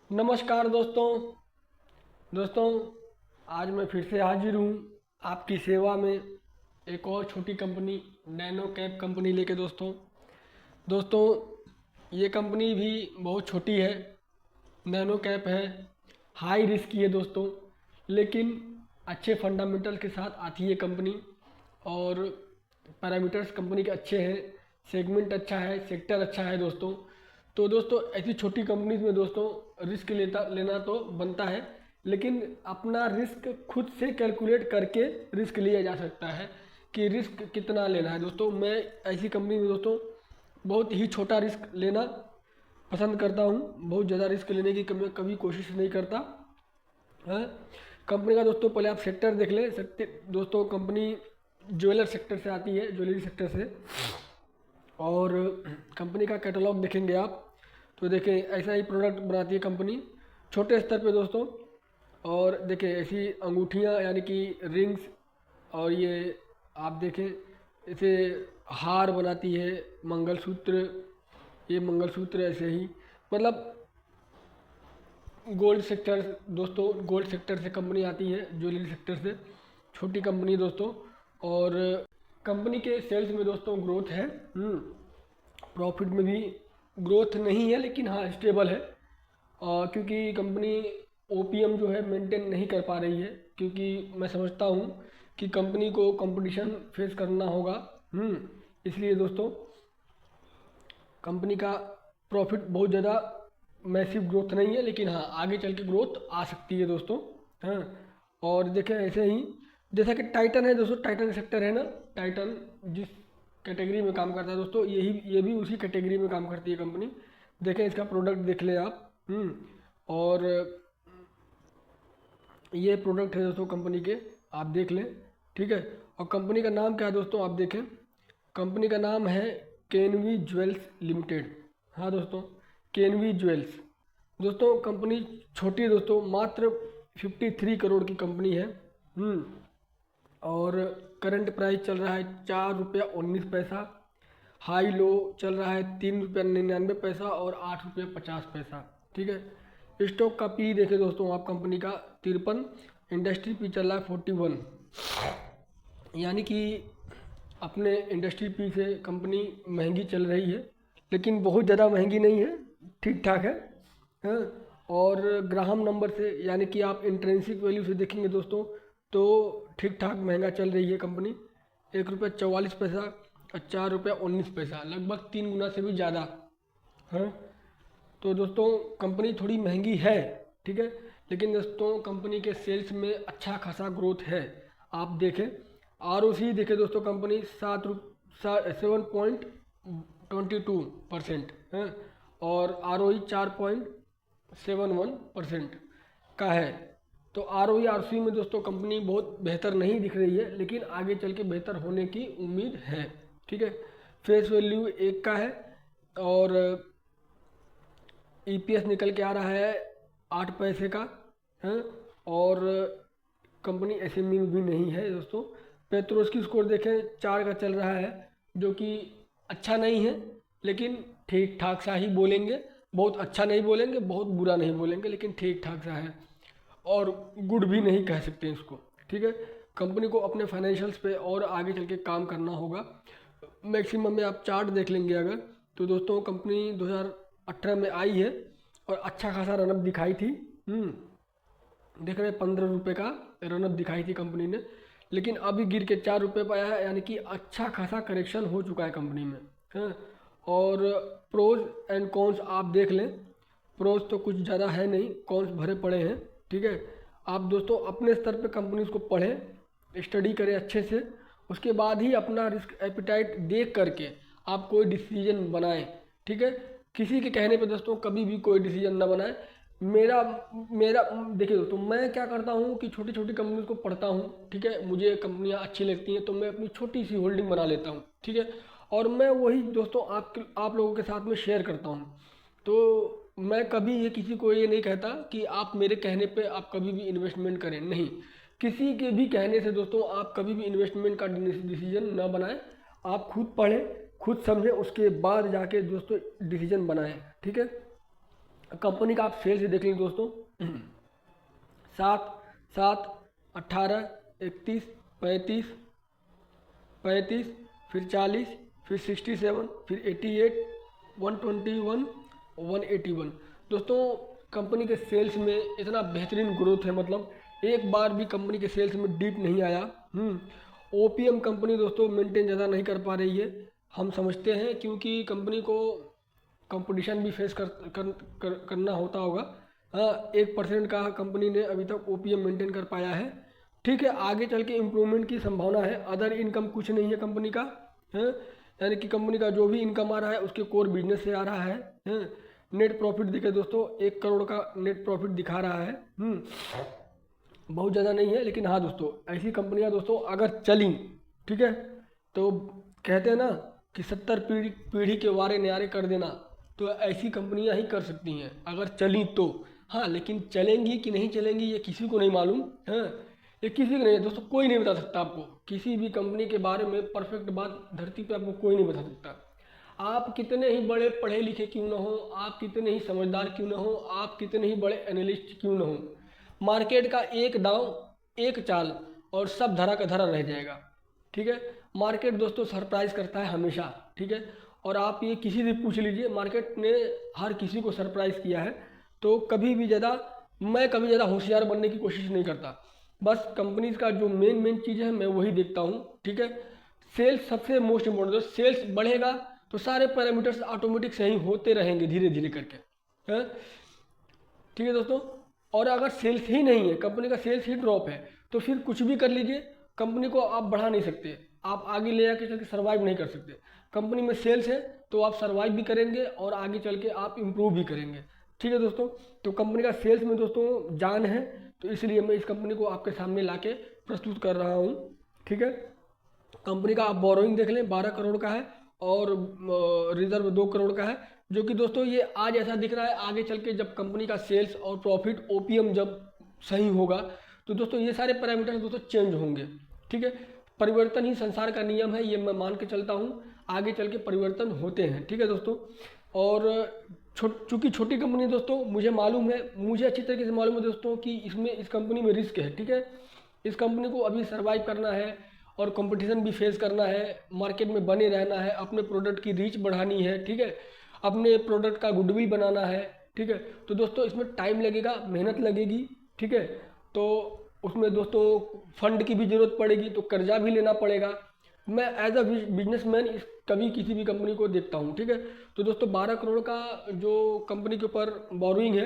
नमस्कार दोस्तों आज मैं फिर से हाजिर हूँ आपकी सेवा में एक और छोटी कंपनी नैनो कैप कंपनी लेके दोस्तों ये कंपनी भी बहुत छोटी है। नैनो कैप है, हाई रिस्क की है दोस्तों, लेकिन अच्छे फंडामेंटल के साथ आती है कंपनी और पैरामीटर्स कंपनी के अच्छे हैं, सेगमेंट अच्छा है, सेक्टर अच्छा है दोस्तों। तो दोस्तों ऐसी छोटी कंपनीज में दोस्तों रिस्क लेना तो बनता है, लेकिन अपना रिस्क खुद से कैलकुलेट करके रिस्क लिया जा सकता है कि रिस्क कितना लेना है। दोस्तों मैं ऐसी कंपनी में दोस्तों बहुत ही छोटा रिस्क लेना पसंद करता हूँ, बहुत ज़्यादा रिस्क लेने की कभी कोशिश नहीं करता है। कंपनी का दोस्तों पहले आप सेक्टर देख लें। दोस्तों कंपनी ज्वेलर सेक्टर से आती है, ज्वेलरी सेक्टर से। और कंपनी का कैटलॉग देखेंगे आप तो देखें ऐसा ही प्रोडक्ट बनाती है कंपनी छोटे स्तर पे दोस्तों। और देखें ऐसी अंगूठियाँ यानी कि रिंग्स, और ये आप देखें इसे हार बनाती है, मंगलसूत्र, ये मंगलसूत्र ऐसे ही, मतलब गोल्ड सेक्टर दोस्तों, गोल्ड सेक्टर से कंपनी आती है, ज्वेलरी सेक्टर से छोटी कंपनी दोस्तों। और कंपनी के सेल्स में दोस्तों ग्रोथ है, प्रॉफिट में भी ग्रोथ नहीं है, लेकिन हाँ स्टेबल है। क्योंकि कंपनी ओपीएम जो है मेंटेन नहीं कर पा रही है, क्योंकि मैं समझता हूँ कि कंपनी को कंपटीशन फेस करना होगा। इसलिए दोस्तों कंपनी का प्रॉफिट बहुत ज़्यादा मैसिव ग्रोथ नहीं है, लेकिन हाँ आगे चल के ग्रोथ आ सकती है दोस्तों। हाँ, और देखें ऐसे ही जैसा कि टाइटन है दोस्तों, टाइटन सेक्टर है ना, टाइटन जिस कैटेगरी में काम करता है दोस्तों, ये भी उसी कैटेगरी में काम करती है कंपनी। देखें इसका प्रोडक्ट देख लें आप। और ये प्रोडक्ट है दोस्तों कंपनी के, आप देख लें, ठीक है। और कंपनी का नाम क्या है दोस्तों, आप देखें, कंपनी का नाम है केनवी ज्वेल्स लिमिटेड। हाँ दोस्तों, केनवी ज्वेल्स। दोस्तों कंपनी छोटी है दोस्तों, मात्र 53 करोड़ की कंपनी है। और करंट प्राइस चल रहा है 4 रुपया 19 पैसा। हाई लो चल रहा है 3 रुपया 99 पैसा और 8 रुपया 50 पैसा, ठीक है। स्टॉक का पी देखें दोस्तों आप, कंपनी का 53, इंडस्ट्री पी चल रहा है 41, यानी कि अपने इंडस्ट्री पी से कंपनी महंगी चल रही है, लेकिन बहुत ज़्यादा महंगी नहीं है, ठीक ठाक है। हाँ, और ग्राहम नंबर से यानी कि आप इंट्रेंसिक वैल्यू से देखेंगे दोस्तों तो ठीक ठाक महंगा चल रही है कंपनी। 1 रुपया 44 पैसा और 4 रुपया 19 पैसा, लगभग 3 गुना से भी ज़्यादा। हाँ, तो दोस्तों कंपनी थोड़ी महंगी है, ठीक है, लेकिन दोस्तों कंपनी के सेल्स में अच्छा खासा ग्रोथ है। आप देखें आरओसी देखें दोस्तों, कंपनी 7.22% है, और आरओई 4.71% का है। तो आरओई आरसी में दोस्तों कंपनी बहुत बेहतर नहीं दिख रही है, लेकिन आगे चल के बेहतर होने की उम्मीद है, ठीक है। फेस वैल्यू 1 का है, और ईपीएस निकल के आ रहा है 8 पैसे का है। और कंपनी एसएमई में भी नहीं है दोस्तों। पेट्रोस्की स्कोर देखें 4 का चल रहा है, जो कि अच्छा नहीं है, लेकिन ठीक ठाक सा ही बोलेंगे, बहुत अच्छा नहीं बोलेंगे, बहुत बुरा नहीं बोलेंगे, लेकिन ठीक ठाक सा है, और गुड भी नहीं कह सकते इसको, ठीक है। कंपनी को अपने फाइनेंशियल्स पे और आगे चल के काम करना होगा। मैक्सिमम में आप चार्ट देख लेंगे अगर, तो दोस्तों कंपनी 2018 में आई है और अच्छा खासा रनअप दिखाई थी। देख रहे हैं 15 रुपये का रनअप दिखाई थी कंपनी ने, लेकिन अभी गिर के 4 रुपये पर आया है, यानी कि अच्छा खासा करेक्शन हो चुका है कंपनी में, है। और प्रोज एंड कॉन्स आप देख लें, प्रोज तो कुछ ज़्यादा है नहीं, कॉन्स भरे पड़े हैं, ठीक है। आप दोस्तों अपने स्तर पे कंपनीज को पढ़ें, स्टडी करें अच्छे से, उसके बाद ही अपना रिस्क एपिटाइट देख करके आप कोई डिसीजन बनाएं, ठीक है। किसी के कहने पे दोस्तों कभी भी कोई डिसीजन ना बनाएं। मेरा मेरा देखिए दोस्तों, मैं क्या करता हूँ कि छोटी छोटी कंपनीज को पढ़ता हूँ, ठीक है, मुझे कंपनियाँ अच्छी लगती हैं तो मैं अपनी छोटी सी होल्डिंग बना लेता हूँ, ठीक है, और मैं वही दोस्तों आप लोगों के साथ में शेयर करता हूँ। तो मैं कभी ये किसी को ये नहीं कहता कि आप मेरे कहने पे आप कभी भी इन्वेस्टमेंट करें, नहीं, किसी के भी कहने से दोस्तों आप कभी भी इन्वेस्टमेंट का डिसीजन ना बनाएं। आप खुद पढ़ें, खुद समझें, उसके बाद जाके दोस्तों डिसीजन बनाएं, ठीक है। कंपनी का आप सेल्स देख लें दोस्तों, 7, 7, 18, 31, 35, 35, फिर 40, फिर 67, फिर 88, 121, 181। दोस्तों कंपनी के सेल्स में इतना बेहतरीन ग्रोथ है, मतलब एक बार भी कंपनी के सेल्स में डीप नहीं आया। ओपीएम कंपनी दोस्तों मेंटेन ज़्यादा नहीं कर पा रही है, हम समझते हैं, क्योंकि कंपनी को कंपटीशन भी फेस करना होता होगा। हाँ, 1% का कंपनी ने अभी तक ओपीएम मेंटेन कर पाया है। ठीक है, आगे चल के इम्प्रूवमेंट की संभावना है। अदर इनकम कुछ नहीं है कंपनी का, है, यानी कि कंपनी का जो भी इनकम आ रहा है उसके कोर बिजनेस से आ रहा है। नेट प्रॉफिट दिखे दोस्तों, 1 करोड़ का नेट प्रॉफिट दिखा रहा है। बहुत ज़्यादा नहीं है, लेकिन हाँ दोस्तों ऐसी कंपनियां दोस्तों अगर चली, ठीक है, तो कहते हैं ना कि 70 पीढ़ी के वारे न्यारे कर देना, तो ऐसी कंपनियां ही कर सकती हैं अगर चली तो। हाँ, लेकिन चलेंगी कि नहीं चलेंगी ये किसी को नहीं मालूम है, ये किसी को नहीं, दोस्तों कोई नहीं बता सकता आपको किसी भी कंपनी के बारे में परफेक्ट बात धरती पे आपको कोई नहीं बता सकता। आप कितने ही बड़े पढ़े लिखे क्यों ना हो, आप कितने ही समझदार क्यों ना हो, आप कितने ही बड़े एनालिस्ट क्यों ना हो, मार्केट का एक दांव एक चाल और सब धरा का धरा रह जाएगा। ठीक है, मार्केट दोस्तों सरप्राइज करता है हमेशा। ठीक है, और आप ये किसी से पूछ लीजिए, मार्केट ने हर किसी को सरप्राइज किया है। तो कभी भी ज़्यादा मैं कभी ज़्यादा होशियार बनने की कोशिश नहीं करता, बस कंपनीज का जो मेन चीज़ है मैं वही देखता हूँ। ठीक है, सेल्स सबसे मोस्ट इम्पोर्टेंट, सेल्स बढ़ेगा तो सारे पैरामीटर्स ऑटोमेटिक सही होते रहेंगे धीरे धीरे करके, है। ठीक है दोस्तों, और अगर सेल्स ही नहीं है, कंपनी का सेल्स ही ड्रॉप है, तो फिर कुछ भी कर लीजिए कंपनी को आप बढ़ा नहीं सकते, आप आगे ले जाके चल के सर्वाइव नहीं कर सकते। कंपनी में सेल्स है तो आप सर्वाइव भी करेंगे और आगे चल के आप इम्प्रूव भी करेंगे। ठीक है दोस्तों, तो कंपनी का सेल्स में दोस्तों जान है, तो इसलिए मैं इस कंपनी को आपके सामने लाके प्रस्तुत कर रहा हूँ। ठीक है, कंपनी का आप बोरोइंग देख लें 12 करोड़ का है और रिजर्व 2 करोड़ का है, जो कि दोस्तों ये आज ऐसा दिख रहा है, आगे चल के जब कंपनी का सेल्स और प्रॉफिट ओपीएम जब सही होगा तो दोस्तों ये सारे पैरामीटर दोस्तों चेंज होंगे। ठीक है, परिवर्तन ही संसार का नियम है, ये मैं मान के चलता हूँ, आगे चल के परिवर्तन होते हैं। ठीक है दोस्तों, और चूँकि छोटी कंपनी दोस्तों मुझे मालूम है, मुझे अच्छी तरीके से मालूम है दोस्तों कि इसमें इस कंपनी में रिस्क है। ठीक है, इस कंपनी को अभी सर्वाइव करना है और कंपटीशन भी फेस करना है, मार्केट में बने रहना है, अपने प्रोडक्ट की रीच बढ़ानी है। ठीक है, अपने प्रोडक्ट का गुडविल बनाना है। ठीक है, तो दोस्तों इसमें टाइम लगेगा, मेहनत लगेगी। ठीक है, तो उसमें दोस्तों फंड की भी ज़रूरत पड़ेगी, तो कर्जा भी लेना पड़ेगा। मैं एज अ बिजनेसमैन इस कभी किसी भी कंपनी को देखता हूँ। ठीक है, तो दोस्तों 12 करोड़ का जो कंपनी के ऊपर बोरोइंग है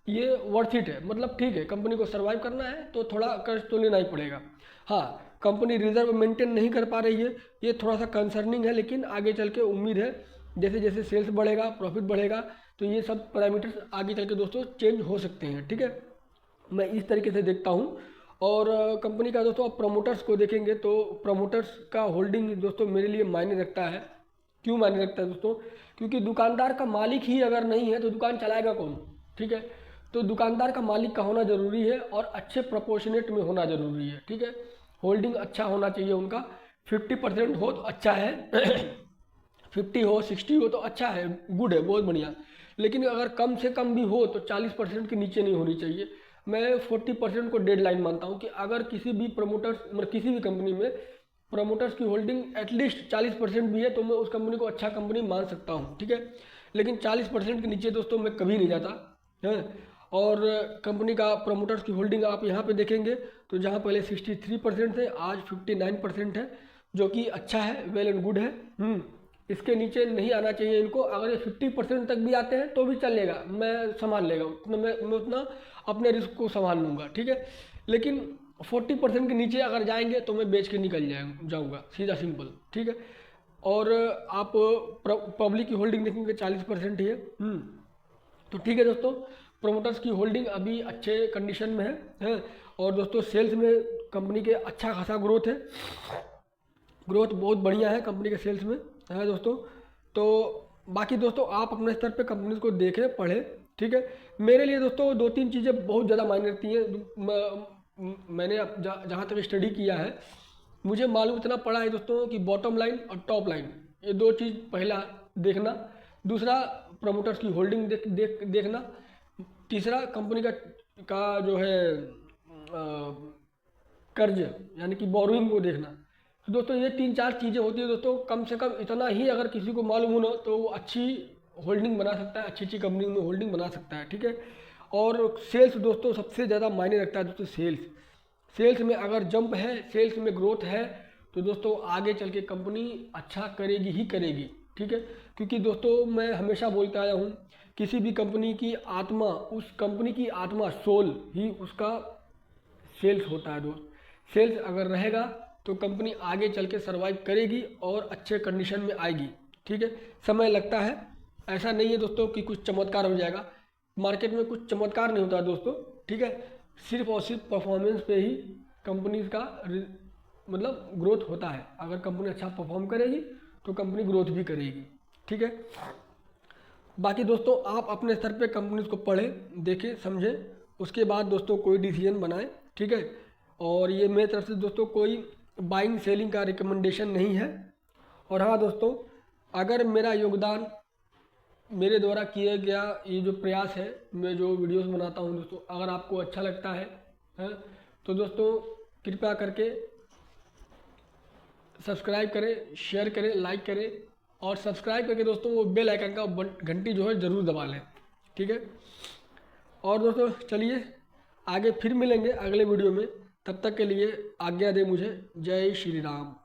ये वर्थ इट है, मतलब ठीक है, कंपनी को सर्वाइव करना है तो थोड़ा कर्ज तो लेना ही पड़ेगा। हाँ, कंपनी रिजर्व मेंटेन नहीं कर पा रही है, ये थोड़ा सा कंसर्निंग है, लेकिन आगे चल के उम्मीद है जैसे जैसे सेल्स बढ़ेगा, प्रॉफिट बढ़ेगा, तो ये सब पैरामीटर्स आगे चल के दोस्तों चेंज हो सकते हैं। ठीक है, मैं इस तरीके से देखता हूँ। और कंपनी का दोस्तों आप प्रमोटर्स को देखेंगे तो प्रमोटर्स का होल्डिंग दोस्तों मेरे लिए मायने रखता है। क्यों मायने रखता है दोस्तों? क्योंकि दुकानदार का मालिक ही अगर नहीं है तो दुकान चलाएगा कौन? ठीक है, तो दुकानदार का मालिक का होना ज़रूरी है और अच्छे प्रोपोर्शनेट में होना ज़रूरी है। ठीक है, होल्डिंग अच्छा होना चाहिए उनका, 50% हो तो अच्छा है 50 हो 60 हो तो अच्छा है, गुड है, बहुत बढ़िया। लेकिन अगर कम से कम भी हो तो 40% के नीचे नहीं होनी चाहिए। मैं 40% को डेडलाइन मानता हूँ कि अगर किसी भी प्रमोटर्स मतलब किसी भी कंपनी में प्रमोटर्स की होल्डिंग एटलीस्ट 40% भी है तो मैं उस कंपनी को अच्छा कंपनी मान सकता हूँ। ठीक है, लेकिन 40% के नीचे दोस्तों मैं कभी नहीं जाता है। और कंपनी का प्रमोटर्स की होल्डिंग आप यहाँ पे देखेंगे तो जहाँ पहले 63% थे आज 59% है, जो कि अच्छा है, वेल एंड गुड है। इसके नीचे नहीं आना चाहिए इनको। अगर ये 50% तक भी आते हैं तो भी चलेगा, मैं संभाल लेगा उतना, मैं उतना अपने रिस्क को संभाल लूँगा। ठीक है, लेकिन 40% के नीचे अगर जाएंगे तो मैं बेच के निकल जाऊँगा, सीधा सिंपल। ठीक है, और आप पब्लिक की होल्डिंग देखेंगे 40% ही है। तो ठीक है दोस्तों, प्रोमोटर्स की होल्डिंग अभी अच्छे कंडीशन में है। और दोस्तों सेल्स में कंपनी के अच्छा खासा ग्रोथ है, ग्रोथ बहुत बढ़िया है कंपनी के सेल्स में है दोस्तों। तो बाकी दोस्तों आप अपने स्तर पे कंपनीज को देखें, पढ़ें। ठीक है, मेरे लिए दोस्तों 2-3 चीज़ें बहुत ज़्यादा मायने रखती हैं। मैंने जहाँ तक स्टडी किया है मुझे मालूम इतना पड़ा है दोस्तों कि बॉटम लाइन और टॉप लाइन, ये 2 चीज़ पहला देखना। दूसरा प्रमोटर्स की होल्डिंग देखना। तीसरा कंपनी का जो है कर्ज यानी कि बोरोइंग को देखना। तो दोस्तों ये 3-4 चीज़ें होती है दोस्तों, कम से कम इतना ही अगर किसी को मालूम हो ना तो वो अच्छी होल्डिंग बना सकता है, अच्छी अच्छी कंपनी में होल्डिंग बना सकता है, ठीक है। और सेल्स दोस्तों सबसे ज़्यादा मायने रखता है दोस्तों। सेल्स में अगर जंप है, सेल्स में ग्रोथ है तो दोस्तों आगे चल के कंपनी अच्छा करेगी ही करेगी, ठीक है। क्योंकि दोस्तों मैं हमेशा बोलता आया हूँ, किसी भी कंपनी की आत्मा, उस कंपनी की आत्मा, सोल ही उसका सेल्स होता है दोस्त। सेल्स अगर रहेगा तो कंपनी आगे चल के सर्वाइव करेगी और अच्छे कंडीशन में आएगी, ठीक है। समय लगता है, ऐसा नहीं है दोस्तों कि कुछ चमत्कार हो जाएगा। मार्केट में कुछ चमत्कार नहीं होता दोस्तों, ठीक है। सिर्फ और सिर्फ परफॉर्मेंस पे ही कंपनी का मतलब ग्रोथ होता है। अगर कंपनी अच्छा परफॉर्म करेगी तो कंपनी ग्रोथ भी करेगी, ठीक है। बाकी दोस्तों आप अपने स्तर पे कंपनीज को पढ़ें, देखें, समझें, उसके बाद दोस्तों कोई डिसीजन बनाएं, ठीक है। और ये मेरी तरफ से दोस्तों कोई बाइंग सेलिंग का रिकमेंडेशन नहीं है। और हाँ दोस्तों, अगर मेरा योगदान, मेरे द्वारा किया गया ये जो प्रयास है, मैं जो वीडियोस बनाता हूँ दोस्तों, अगर आपको अच्छा लगता है तो दोस्तों कृपया करके सब्सक्राइब करें, शेयर करें, लाइक करें और सब्सक्राइब करके दोस्तों वो बेल आइकन का घंटी जो है ज़रूर दबा लें, ठीक है। और दोस्तों चलिए आगे फिर मिलेंगे अगले वीडियो में, तब तक के लिए आज्ञा दें मुझे। जय श्री राम।